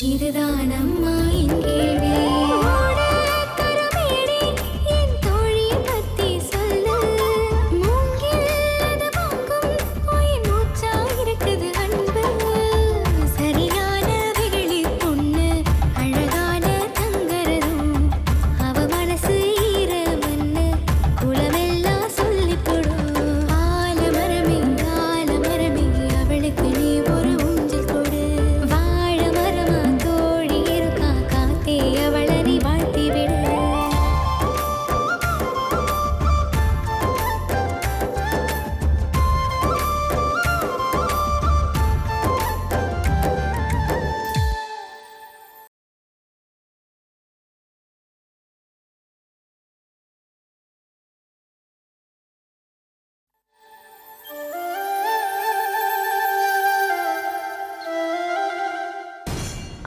இதுதான் அம்மா என் கேள்வி.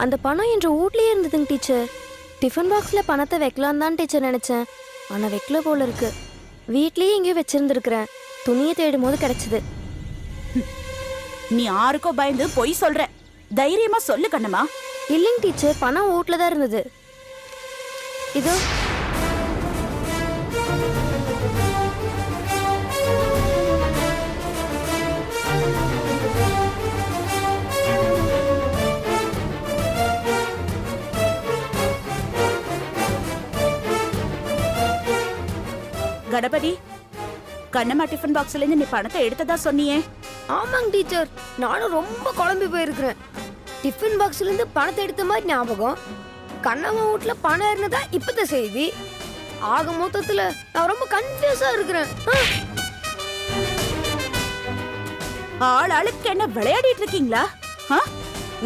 அந்த பணம் என்ற வீட்லயே இருந்ததுங்க டீச்சர். டிஃபன் பாக்ஸில் பணத்தை வைக்கலாம் தான் டீச்சர் நினச்சேன். ஆனால் வைக்கல போல இருக்கு. வீட்லேயே எங்கேயோ வச்சிருந்துருக்குறேன். துணியை தேடும் போது கிடைச்சது. நீ யாருக்கோ பயந்து பொய் சொல்ற. தைரியமா சொல்லு கண்ணம்மா. இல்லைங்க டீச்சர், பணம் வீட்டில் தான் இருந்தது. இதோ கணபதி, கண்ணம்மா டிஃபன் பாக்ஸ்ல இருந்து நீ பணத்தை எடுத்ததா சொன்னியே? ஆமாங்க டீச்சர், நானும் ரொம்ப குழம்பி போயிருக்கிறேன். டிஃபன் பாக்ஸ்ல இருந்து பணத்தை எடுத்த மாதிரி ஞாபகம். கண்ணம்மா வீட்டுல பணம் இருந்ததா இப்பத செய்தி. ஆக மொத்தத்துல நான் ரொம்ப கன்ஃபியூஸா இருக்கிறேன். ஆள் ஆளுக்கு என்ன விளையாடிட்டு இருக்கீங்களா?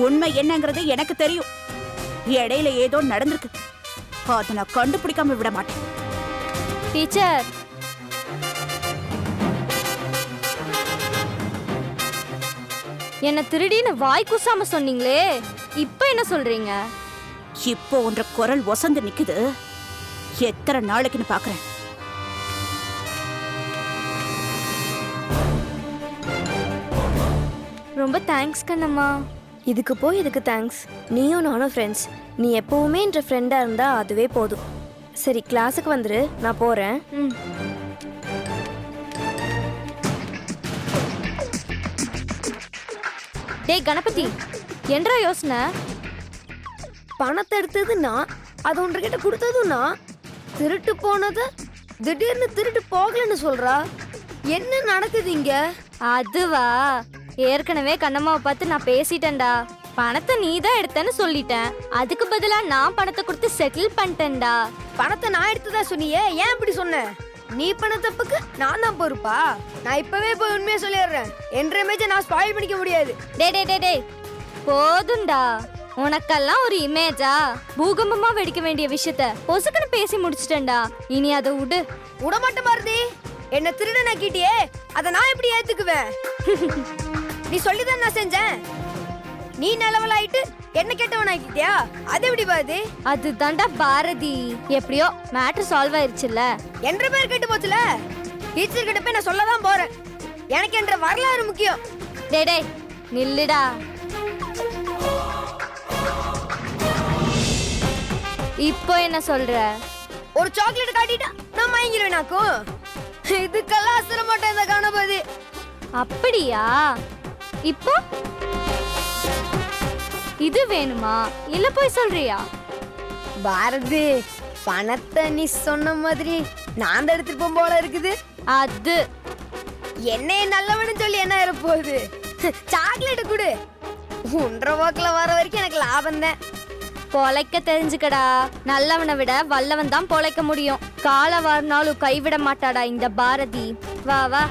உண்மை என்னங்கிறது எனக்கு தெரியும். இடையில ஏதோ நடந்திருக்கு. அதை நான் கண்டுபிடிக்காம விட மாட்டேன். டீச்சர், என்ன திருடின்னு வாய் கூசாம சொன்னீங்களே, இப்ப என்ன சொல்றீங்க? இப்போ ஒன்ற குரல் ஒசந்து நிக்குது. எத்தனை நாளைக்குன்னு பாக்குறேன். ரொம்ப தேங்க்ஸ் கண்ணம்மா. இதுக்கு போய் இதுக்கு தேங்க்ஸ். நீயும் நானும் ஃப்ரெண்ட்ஸ். நீ எப்பவுமே என்ற ஃப்ரெண்டா இருந்தா அதுவே போதும். சரி, கிளாஸுக்கு வந்துரு, நான் போறேன். டேய் கணபதி, என்றா யோசனை? பணத்தை எடுத்தது நான், அது உன்கிட்ட கொடுத்ததும் நான். திருட்டு போனது திடீர்னு திருட்டு போகலன்னு சொல்றா. என்ன நடக்குது இங்க? அதுவா, ஏற்கனவே கண்ணம்மாவை பார்த்து நான் பேசிட்டேன்டா. பணத்தை நீ தான் எடுத்தேன்னு சொல்லிட்டேன். அதுக்கு பதிலா நான் பணத்தை கொடுத்து செட்டில் பண்ணிட்டேன்டா. பணத்தை நான் எடுத்ததா சொன்னியே, ஏன் இப்படி சொன்ன? நீ பண்ண தப்புக்கு நான் தான் பொறுப்பா? நான் இப்பவே போய் உண்மையை சொல்லிடுறேன். என்ற இமேஜை நான் ஸ்பாயில் பண்ணிக்க முடியாது. டே டே டே டே, போதும்டா. உனக்கெல்லாம் ஒரு இமேஜா? பூகம்பமா வெடிக்க வேண்டிய விஷயத்த பொசுக்குன்னு பேசி முடிச்சிட்டேன்டா. இனி அதை விடு. விடமாட்ட பாரதி. என்ன திருடனாக்கிட்டியே, அதை நான் எப்படி ஏத்துக்குவேன்? நீ சொல்லிதான் நான் செஞ்சேன். நீ நல்லவளாயிட்டு என்ன கெட்டவனாக்கிட்டியா? அது எப்படி பாரதி? அது தாண்டா பாரதி. எப்படியோ மேட்டர் சால்வ் ஆயிருச்சுல்ல. என்ற பேர் கெட்டு போச்சுல. டீச்சர் கிட்ட போய் நான் சொல்லதான் போறேன். எனக்கு என்ற வரலாறு முக்கியம். டேய் டேய் நில்லுடா. இப்போ என்ன சொல்ற? ஒரு சாக்லேட் காட்டிட்டா நான் மயங்கிருவேனாக்கும். இதுக்கெல்லாம் அசர மாட்டேன் இந்த கணபதி. அப்படியா? இப்போ இது வேணுமா இல்ல போய் சொல்றியா? பாரதி, பணத்தை நீ சொன்ன மாதிரி நான் தான் எடுத்துட்டு போல இருக்குது. அது என்னைய நல்லவனு சொல்லி என்ன இருப்போகுது? சாக்லேட் கொடு. 1.5 வாக்குல வர வரைக்கும் எனக்கு லாபம் தான். பொழைக்க தெரிஞ்சுக்கடா. நல்லவனை விட வல்லவன் தான் பொழைக்க முடியும். கால வாரினாலும் கைவிட மாட்டாடா இந்த பாரதி. வா வா.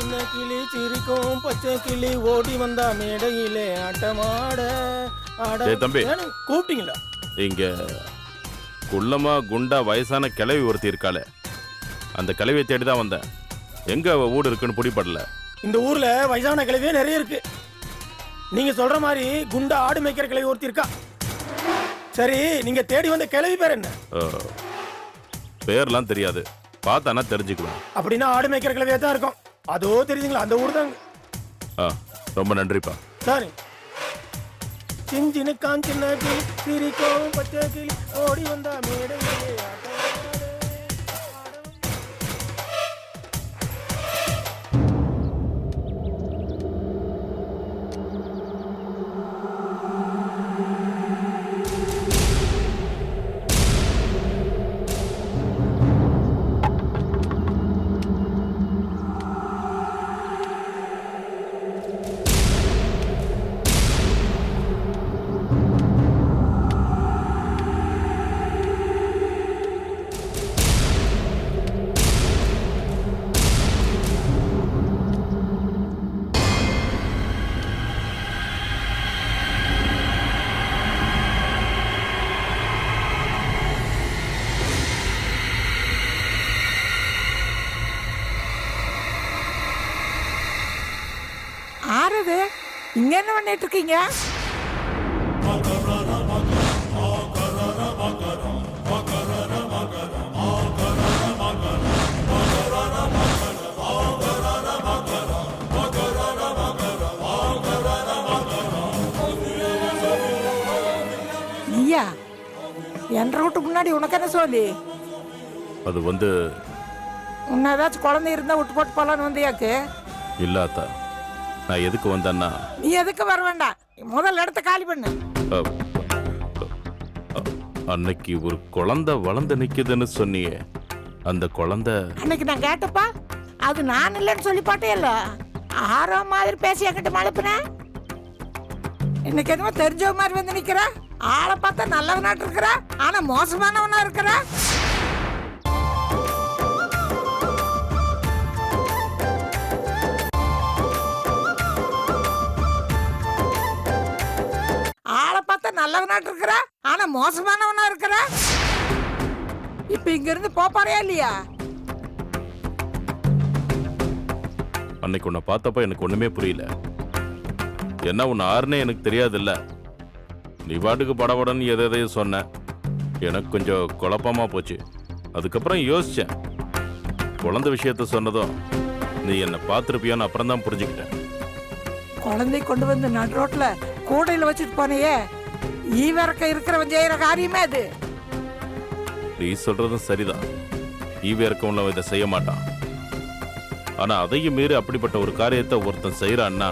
சின்ன கிளி சிரிக்கும் பச்சை கிளி ஓடி வந்தா மேடையிலே ஆட்டமாட டேய் தம்பி. கூப்பிட்டீங்களா? இங்க குள்ளமா குண்டா வயசான கிழவி ஒருத்தி இருக்காளே, அந்த கிழவியை தேடி தான் வந்தேன். எங்க அவ வீடு இருக்குன்னு பிடிபடல. இந்த ஊர்ல வயசான கிழவியே நிறைய இருக்கு. நீங்க சொல்ற மாதிரி குண்டா ஆடு மேய்க்கிற கிழவி ஒருத்தி இருக்கா. சரி, நீங்க தேடி வந்த கிழவி பேர் என்ன? பேர்லாம் தெரியாது, பார்த்தானா தெரிஞ்சுக்குவேன். அப்படின்னா ஆடு மேய்க்கிற கிழவியா தான் இருக்கும். அதோ தெரியுதுங்களா, அந்த ஊர் தாங்க. ரொம்ப நன்றிப்பா. சரி. சின்ன காஞ்சின கிளி சிரிக்கும் பச்சை கிளி ஓடி வந்தா மேடையிலே ஆறுது இங்க என்ன பண்ணிட்டு இருக்கீங்க? நீயா என் ரூட்டுக்கு முன்னாடி உனக்கு என்ன சொல்லி? அது வந்து உன்ன ஏதாச்சும் குழந்தை இருந்தா விட்டு போட்டு போலான்னு வந்தியாக்கு? இல்லாத்தா, நான் எதுக்கு வந்தேன்னா, நீ எதுக்கு வர வேண்டாம், முதல்ல இடத்த காலி பண்ணு. அன்னைக்கு ஒரு குழந்தை வளர்ந்து நிக்குதுன்னு சொன்னியே, அந்த குழந்தை அன்னைக்கு நான் கேட்டப்பா, அது நான் இல்லைன்னு சொல்லி பாட்டேல்ல, ஆறோ மாதிரி பேசி என்கிட்ட மழுப்புனேன். இன்னைக்கு என்னமோ தெரிஞ்ச மாதிரி வந்து நிக்கிற, ஆளை பார்த்தா நல்லவனாட்டு இருக்கிற, ஆனா மோசமானவனா இருக்கிற. ஆளை பார்த்தா நல்லவனாட்டு இருக்கிற, ஆனா மோசமானவனா இருக்கிற. இப்ப இங்க இருந்து போப்பாரையா இல்லையா? அன்னைக்கு உன்னை பார்த்தப்ப எனக்கு ஒண்ணுமே புரியல. என்ன உன்னை ஆறுனே எனக்கு தெரியாதுல்ல. நீ பாட்டுக்கு படபடன்னு எதையும் சொன்ன, எனக்கு கொஞ்சம் குழப்பமா போச்சு. அதுக்கப்புறம் யோசிச்சேன். குழந்தை விஷயத்த சொன்னதும் நீ என்னை பார்த்துருப்பியான்னு அப்புறம் தான் புரிஞ்சுக்கிட்டேன். குழந்தை கொண்டு வந்து நடு ரோட்ல கூடையில வச்சுட்டு போனையே, ஈவரக்க இருக்கிறவன் செய்யற காரியமே அது. நீ சொல்றதும் சரிதான், ஈவே இருக்கவங்கள இதை செய்ய மாட்டான். ஆனா அதையும் மீறி அப்படிப்பட்ட ஒரு காரியத்தை ஒருத்தன் செய்யறான்னா,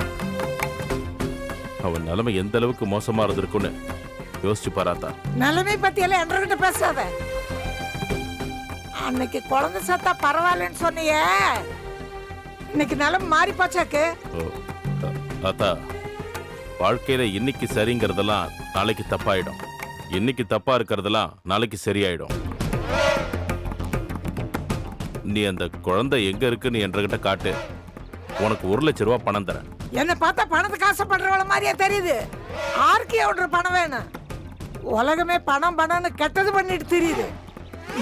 அவன் நிலைமை எந்த அளவுக்கு மோசமா இருந்திருக்குன்னு யோசிச்சு பாராத்தா. நிலைமை பத்தி எல்லாம் என்கிட்ட பேசாத. அன்னைக்கு குழந்தை சத்தா பரவாயில்லன்னு சொன்னியே, இன்னைக்கு நிலைமை மாறி போச்சாக்கு. ஆத்தா, வாழ்க்கையில இன்னைக்கு சரிங்கிறதெல்லாம் நாளைக்கு தப்பாயிடும், இன்னைக்கு தப்பா இருக்கிறதெல்லாம் நாளைக்கு சரியாயிடும். நீ அந்த குழந்தை எங்க இருக்குன்னு என்கிட்ட காட்டு, உனக்கு 1 லட்சம் ரூபாய் பணம் தரேன். என்ன பார்த்தா பணத்துக்கு ஆசைப்படுறவள மாதிரியா தெரியுது. ஆர்க்கே ஒன்று பணம் வேணும். உலகமே பணம் பணம்னு கெட்டது பண்ணிட்டு தெரியுது.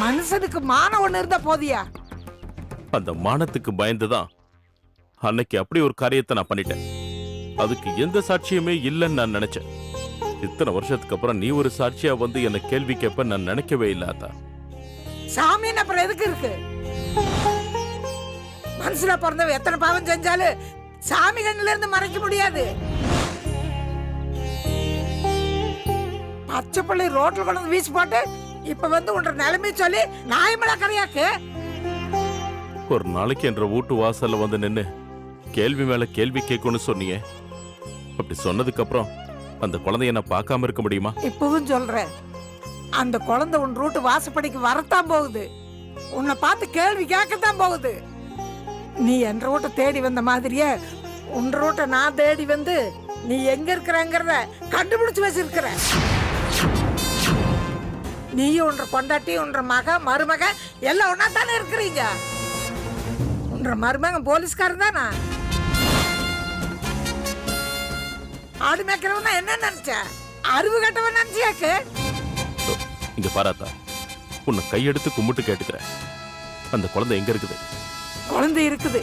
மனுஷனுக்கு மானம் ஒண்ணு இருந்தா போதியா? அந்த மானத்துக்கு பயந்துதான் அன்னைக்கு அப்படி ஒரு காரியத்தை நான் பண்ணிட்டேன். அதுக்கு எந்த சாட்சியுமே இல்லைன்னு நான் நினைச்சேன். இத்தனை வருஷத்துக்கு அப்புறம் நீ ஒரு சாட்சியா வந்து என்ன கேள்வி கேட்ப நான் நினைக்கவே இல்லாதா. சாமின்னு அப்புறம் எதுக்கு இருக்கு? மனுஷனா பிறந்தவ எத்தனை பாவம் செஞ்சாலும் சாமி கண்ணுல இருந்து மறைக்க முடியாது. பச்சை பிள்ளை ரோட்ல கொண்டு வந்து வீசி போட்டு இப்ப வந்து உன்ற நிலைமை சொல்லி நாயமலா கரையாக்கு. ஒரு நாளைக்கு என்ற வீட்டு வாசல்ல வந்து நின்னு கேள்வி மேல கேள்வி கேட்கணும்னு சொன்னீங்க. அப்படி சொன்னதுக்கு அப்புறம் அந்த குழந்தைய நான் பார்க்காம இருக்க முடியுமா? இப்பவும் சொல்றேன், அந்த குழந்தை உன் ரூட்டு வாசப்படிக்கு வரத்தான் போகுது. உன்னை பார்த்து கேள்வி கேட்கத்தான் போகுது. நீ என் ரூட்டை தேடி வந்த மாதிரியே உன் ரூட்டை நான் தேடி வந்து நீ எங்க இருக்கிறங்கிறத கண்டுபிடிச்சு வச்சிருக்கிற. நீயும் உன்ற கொண்டாட்டி உன்ற மக மருமக எல்லாம் ஒன்னா தானே இருக்கிறீங்க. உன்ற மருமகன் போலீஸ்காரன் தானா? ஆடு மேய்க்கிறவனா என்ன நினைச்ச? அறிவு கட்டவன் நினைச்சியாக்கு? இங்க பாராத்தா, உன்னை கையெடுத்து கும்பிட்டு கேட்டுக்கிறேன், அந்த குழந்தை எங்க இருக்குது? குழந்தை இருக்குது,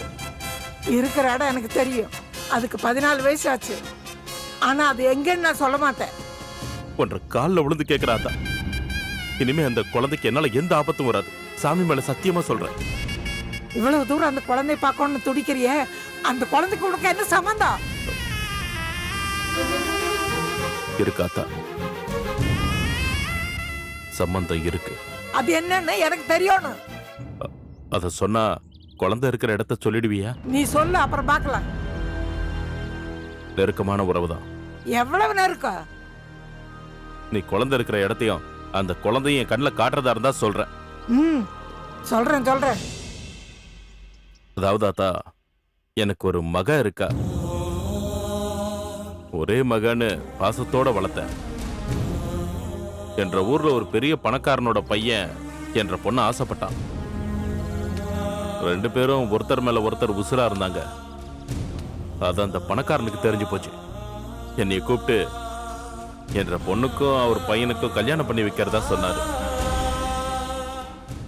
இருக்கிற இடம் எனக்கு தெரியும். அதுக்கு 14 வயசு ஆச்சு. ஆனா அது எங்கன்னு நான் சொல்ல மாட்டேன். உன்ற காலில் விழுந்து கேட்கிறாத்தா, இனிமே அந்த குழந்தைக்கு என்னால எந்த ஆபத்தும் வராது, சாமி மேல சத்தியமா சொல்றேன். இவ்வளவு தூரம் அந்த குழந்தைய பார்க்கணும்னு துடிக்கிறியே, அந்த குழந்தைக்கு உனக்கு என்ன சம்பந்தம்? இருக்காத்தா, சம்பந்தம் இருக்கு. அது என்னன்னு எனக்கு தெரியணும். அத சொன்னா குழந்தை இருக்கிற இடத்த சொல்லிடுவியா? நீ சொல்லு, அப்புறம் பார்க்கலாம். நெருக்கமான உறவுதான். எவ்வளவு நேரம்? நீ குழந்தை இருக்கிற இடத்தையும் அந்த குழந்தையும் என் கண்ணில் காட்டுறதா இருந்தா சொல்றேன். சொல்றேன். அதாவது ஆத்தா, எனக்கு ஒரு மக இருக்கா. ஒரே மகன்னு பாசத்தோட வளர்த்தேன். என்ற ஊர்ல ஒரு பெரிய பணக்காரனோட பையன் என்ற பொண்ணு ஆசைப்பட்டான். 2 பேரும் ஒருத்தர் மேல ஒருத்தர் உசுரா இருந்தாங்க. அது அந்த பணக்காரனுக்கு தெரிஞ்சு போச்சு. என்னை கூப்பிட்டு என்ற பொண்ணுக்கும் அவர் பையனுக்கும் கல்யாணம் பண்ணி வைக்கிறதா சொன்னாரு.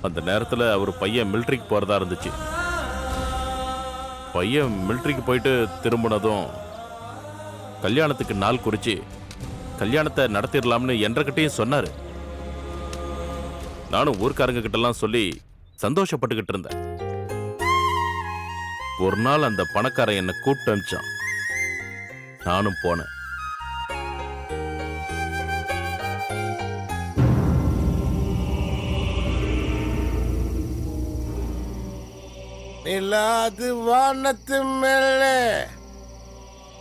அந்த நேரத்துல அவர் பையன் மிலிட்டரிக்கு போறதா இருந்துச்சு. பையன் மிலிட்டரிக்கு போயிட்டு திரும்பினதும் கல்யாணத்துக்கு நாள் குறிச்சு கல்யாணத்தை நடத்திடலாம்னு என்றகிட்டையும் சொன்னாரு. நானும் ஊர்க்காரங்க கிட்டலாம் சொல்லி சந்தோஷப்பட்டுக்கிட்டு இருந்தேன். ஒரு நாள் அந்த பணக்காரன் என்னை கூப்பிட்டு அனுப்பிச்சான். நானும் போனேன். நிலாது வானத்து மேல,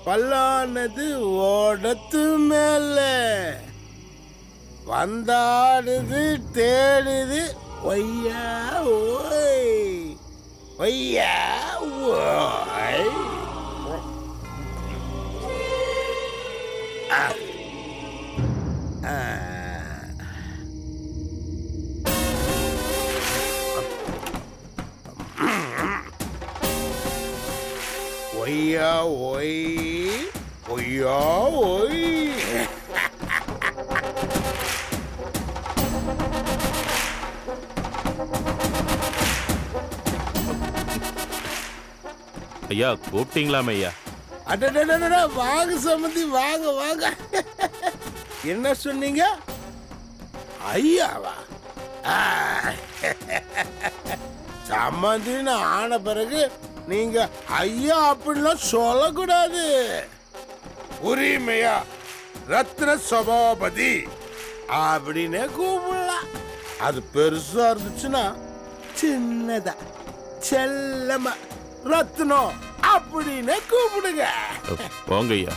பல்லானது ஓடத்து மேல, வந்தாடுது தேடுது ஒய்யா ஓய், ஒய்யா ஓய். ஒய்யா ஒய், ஒய்யா ஒய். ஐயா, கூப்பிட்டீங்களாமே ஐயா? அடடடடா, வாங்க சம்பந்தி, வாங்க வாங்க. என்ன சொன்னீங்க? ஐயாவா? சம்பந்தின்னு ஆன பிறகு நீங்க ஐயா அப்படின்லாம் சொல்லக்கூடாது. உரிமையா ரத்ன சபாபதி அப்படின்னு கூப்பிடலாம். அது பெருசா இருந்துச்சுன்னா சின்னதா செல்லமா ரத்னம் அப்படின்னு கூப்பிடுங்க. போங்க ஐயா,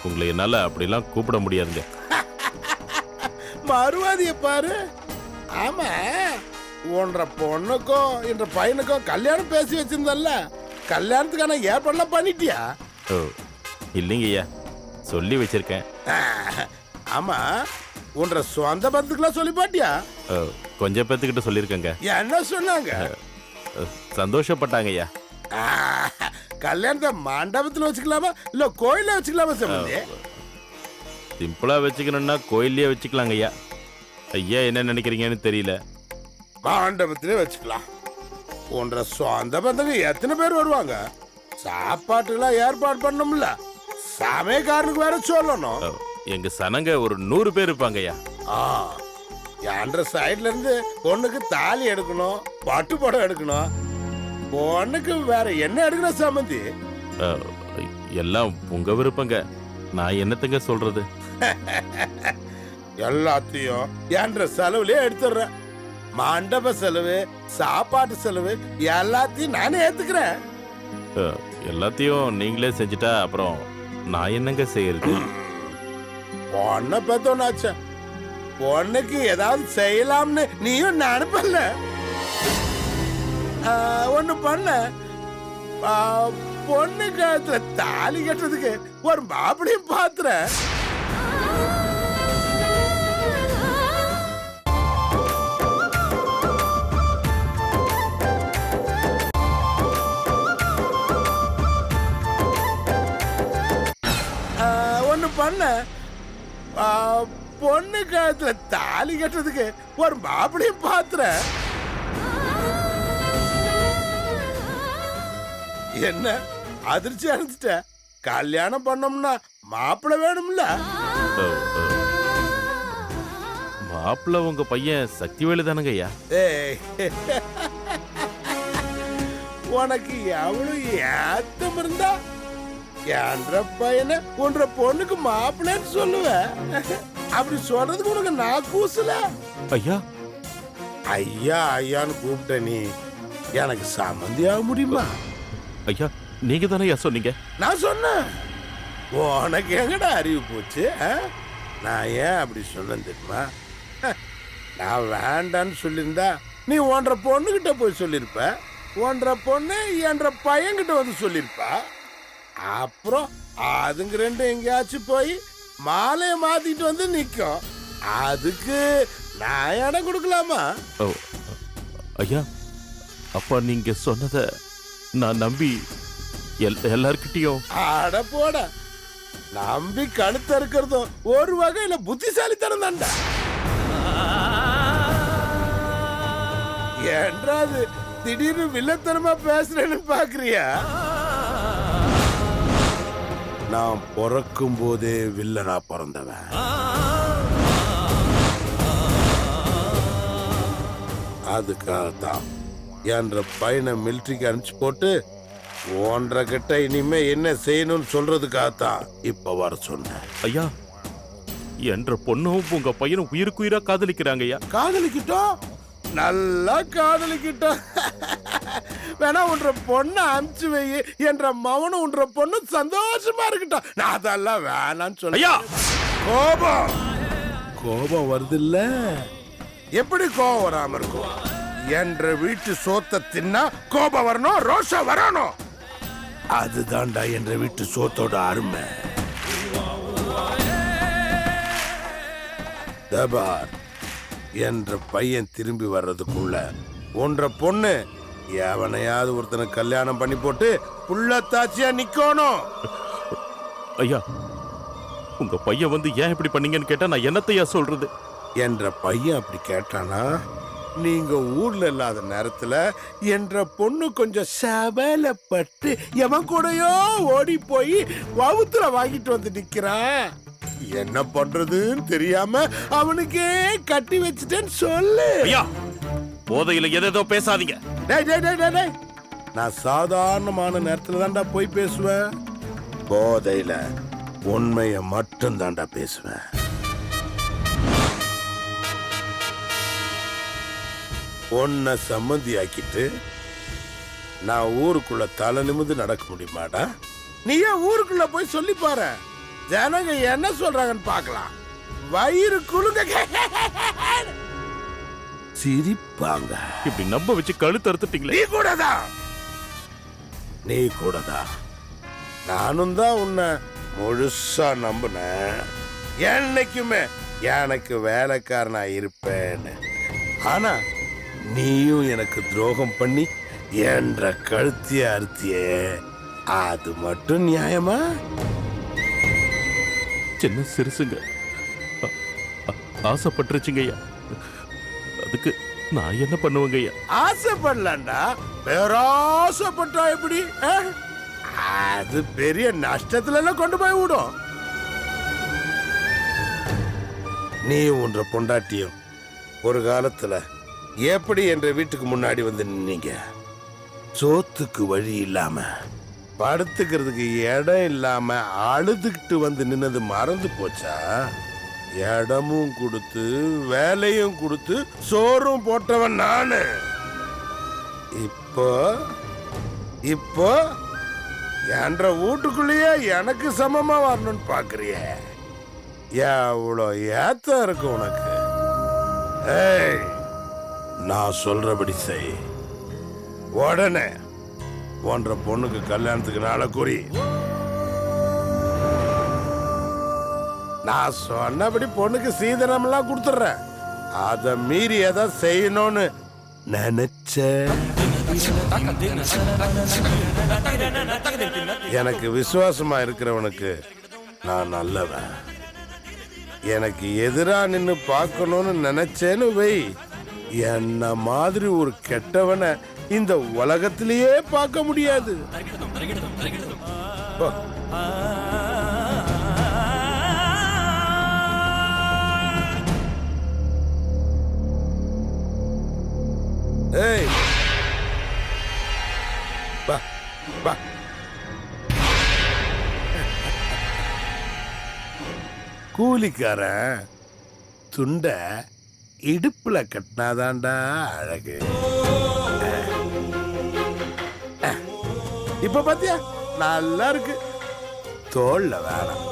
உங்களை என்னால அப்படிலாம் கூப்பிட முடியாதுங்க. மறுவாதிய பாரு. ஆமா, உன்ற பொண்ணுக்கும் என்ற பையனுக்கும் கல்யாணம் பேசி வச்சிருந்தல்ல, கல்யாணத்துக்கான ஏற்பாடுலாம் பண்ணிட்டியா? ஓ இல்லைங்க ஐயா, சொல்லி வச்சிருக்கேன். ஆமா, உன்ற சொந்த பந்துக்கெல்லாம் சொல்லி பாட்டியா? கொஞ்சம் பேத்துக்கிட்ட சொல்லியிருக்கேங்க. என்ன சொன்னாங்க? சந்தோஷப்பட்டாங்க ஐயா. கல்யாணத்தை மண்டபத்துல வச்சுக்கலாமா இல்ல கோயில வச்சுக்கலாமா சம்பந்தி? சிம்பிளா வச்சுக்கணும்னா கோயிலே வச்சுக்கலாங்க ஐயா. ஐயா என்ன நினைக்கிறீங்கன்னு தெரியல. மண்டபத்திலே வச்சுக்கலாம். உன்ற சொந்த பந்தங்க எத்தனை பேர் வருவாங்க? சாப்பாட்டுக்கெல்லாம் ஏற்பாடு பண்ணணும்ல, சமயக்காரனுக்கு வேற சொல்லணும். எங்க சனங்க ஒரு 100 பேர் இருப்பாங்க ஐயா. என்ற சைட்ல இருந்து பொண்ணுக்கு தாலி எடுக்கணும், பட்டு புடவை எடுக்கணும். பொண்ணுக்கு வேற என்ன எடுக்கணும் சம்பந்தி? எல்லாம் உங்க விருப்பங்க, நான் என்னத்துங்க சொல்றது? எல்லாத்தையும் என்ற செலவுலயே எடுத்துடுறேன். மண்டப செலவு, சாப்பாட்டு செலவு எல்லாத்தையும் நானே ஏத்துக்கிறேன். எல்லாத்தையும் நீங்களே செஞ்சுட்டா அப்புறம் நான் என்னங்க செய்யறது? பொண்ணை பெத்தோன்னாச்ச, பொண்ணுக்கு ஏதாவது செய்யலாம்னு நீயும் நினைப்பல. ஒண்ணு பண்ண, பொண்ணு கழுத்துல தாலி கட்டுறதுக்கு ஒரு மாப்பிளையும் பாத்துறேன். சொன்னேன் பொண்ணு கழுத்துல தாலி கட்டுறதுக்கு ஒரு மாப்பிளையும் பாத்துறேன். என்ன அதிர்ச்சி அடைஞ்சிட்ட? கல்யாணம் பண்ணோம்னா மாப்பிள்ளை வேணும்ல? மாப்பிள்ள உங்க பையன் சக்திவேலு தானுங்க ஐயா. ஏய், உனக்கு எவ்வளவு ஏத்தம் இருந்தா என்ற பையனை உன்ற பொண்ணுக்கு மாப்பிள்ளைன்னு சொல்லுவ. அப்படி சொல்றதுக்கு உனக்கு நான் கூசல. ஐயா ஐயா ஐயான்னு கூப்பிட்ட நீ எனக்கு சம்மந்தி ஆக முடியுமா? ஐயா நீங்க தானே ஐயா சொன்னீங்க. நான் சொன்னேன். உனக்கு எங்கடா அறிவு போச்சு? நான் ஏன் அப்படி சொன்னேன் தெரியுமா? நான் வேண்டான்னு சொல்லியிருந்தா நீ ஒன்ற பொண்ணுகிட்ட போய் சொல்லியிருப்ப. ஒன்ற பொண்ணு என்ற பையன்கிட்ட வந்து சொல்லியிருப்பா. அப்புறம் அதுங்க ரெண்டும் எங்கேயாச்சும் போய் மாலையை மாத்திட்டு வந்து நிற்கும். அதுக்கு நான் இடம் கொடுக்கலாமா? ஐயா அப்பா நீங்க சொன்னத நான் நம்பி எல்லார்கிட்டயும். அட போட, நம்பி கழுத்த இருக்கிறதும் ஒரு வகையில புத்திசாலித்தனம் தான்டா. என்றாது திடீர்னு வில்லத்தனமா பேசுறேன்னு பாக்குறியா? நான் பிறக்கும் போதே வில்லனா பிறந்தவன். அதுக்காகத்தான் என்ற பையனை மிலிட்டரிக்கு அனுப்பிச்சு போட்டு ஒன்றரை கிட்ட இனிமே என்ன செய்யணும்னு சொல்றதுக்காகத்தான் இப்ப வர சொன்னேன். ஐயா என்ற பொண்ணும் உங்க பையனும் உயிருக்கு உயிரா காதலிக்கிறாங்க ஐயா. காதலிக்கிட்டோம், நல்லா காதலிக்கிட்டோம். வேணா உன்ற பொண்ணை அனுப்பிச்சு வை, என்ற மவனும் உன்ற பொண்ணு சந்தோஷமா இருக்கட்டும். நான் அதெல்லாம் வேணான்னு சொல்ல. ஐயா கோபம் கோபம் வருது இல்ல? எப்படி கோபம் வராம இருக்கும்? என்ற வீட்டு சோத்தை தின்னா கோபம் வரணும், ரோஷம் வரணும். அதுதான்டா என்ற வீட்டு சோத்தோட அருமை. தபார் என்ற பையன் திரும்பி வர்றதுக்குள்ள ஒன்ற பொண்ணு எவனையாவது ஒருத்தனை கல்யாணம் பண்ணி போட்டு புள்ளத்தாச்சியா நிக்கணும். ஐயா உங்க பையன் வந்து ஏன் இப்படி பண்ணீங்கன்னு கேட்டா நான் என்னத்தையா சொல்றது? என்ற பையன் அப்படி கேட்டானா, நீங்க ஊர்ல இல்லாத நேரத்துல என்ற பொண்ணு கொஞ்சம் சபலப்பட்டு எவன் கூடயோ ஓடி போய் வவுத்துல வாங்கிட்டு வந்து நிக்கிறான். என்ன பண்றதுன்னு தெரியாம அவனுக்கே கட்டி வச்சுட்டேன்னு சொல்லு. ஐயா போதையில எதோ பேசாதீங்க. டேய் டேய் டேய் டேய், நான் சாதாரணமான நேரத்துல தான்டா போய் பேசுவேன். போதையில உண்மைய மட்டும் தான்டா பேசுவேன். உன்னை சம்மந்தி ஆக்கிட்டு நான் ஊருக்குள்ள தலை நிமிந்து நடக்க முடியுமாடா? நீயே ஊருக்குள்ள போய் சொல்லி பாரு, ஜனங்க என்ன சொல்றாங்கன்னு பார்க்கலாம். வயிறு குலுங்க சிரிப்பாங்க. இப்படி நம்ப வச்சு கழுத்து அறுத்துட்டீங்களே. நீ கூடதான் நானும் தான் உன்னை முழுசா நம்பினேன். என்னைக்குமே எனக்கு வேலைக்காரனா இருப்பேன்னு. ஆனா நீயும் எனக்கு துரோகம் பண்ணி என்ற கழுத்திய அறுத்தியே, அது மட்டும் நியாயமா? சின்ன சிறுசுங்க ஆசைப்பட்டுருச்சுங்க ஐயா. அதுக்கு நான் என்ன பண்ணுவேங்க ஐயா? ஆசைப்படலாண்டா, பேராசைப்பட்டா எப்படி? அது பெரிய நஷ்டத்துல எல்லாம் கொண்டு போய் விடும். நீ உன்ற பொண்டாட்டியும் ஒரு காலத்துல எப்படி என்ற வீட்டுக்கு முன்னாடி வந்து நின்னீங்க. சோத்துக்கு வழி இல்லாம, படுத்துக்கிறதுக்கு இடம் இல்லாம அழுதுகிட்டு வந்து நின்னது மறந்து போச்சா? இடமும் கொடுத்து வேலையும் கொடுத்து சோறும் போட்டவன் நானு. இப்போ இப்போ என்ற வீட்டுக்குள்ளேயே எனக்கு சமமா வரணும்னு பாக்குறிய? எவ்வளோ ஏத்தம் இருக்கு உனக்கு? ஏய், நான் சொல்றபடி செய். உடனே போன்ற பொண்ணுக்கு கல்யாணத்துக்கு நாளை குறி. நான் சொன்னபடி பொண்ணுக்கு சீதனம் எல்லாம் கொடுத்துட்றேன். அதை மீறி எதை செய்யணும்னு நினைச்ச எனக்கு விசுவாசமா இருக்கிறவனுக்கு நான் நல்லவன். எனக்கு எதிரா நின்னு பார்க்கணும்னு நினைச்சேன்னு வை, என்ன மாதிரி ஒரு கெட்டவனை இந்த உலகத்திலேயே பார்க்க முடியாது. போ. ஏய், வா வா. கூலிக்காரன் துண்ட இடுப்புல கட்டினாதான்டா அழகு. இப்ப பாத்தியா நல்லா இருக்கு, தோல்ல வேணாம்.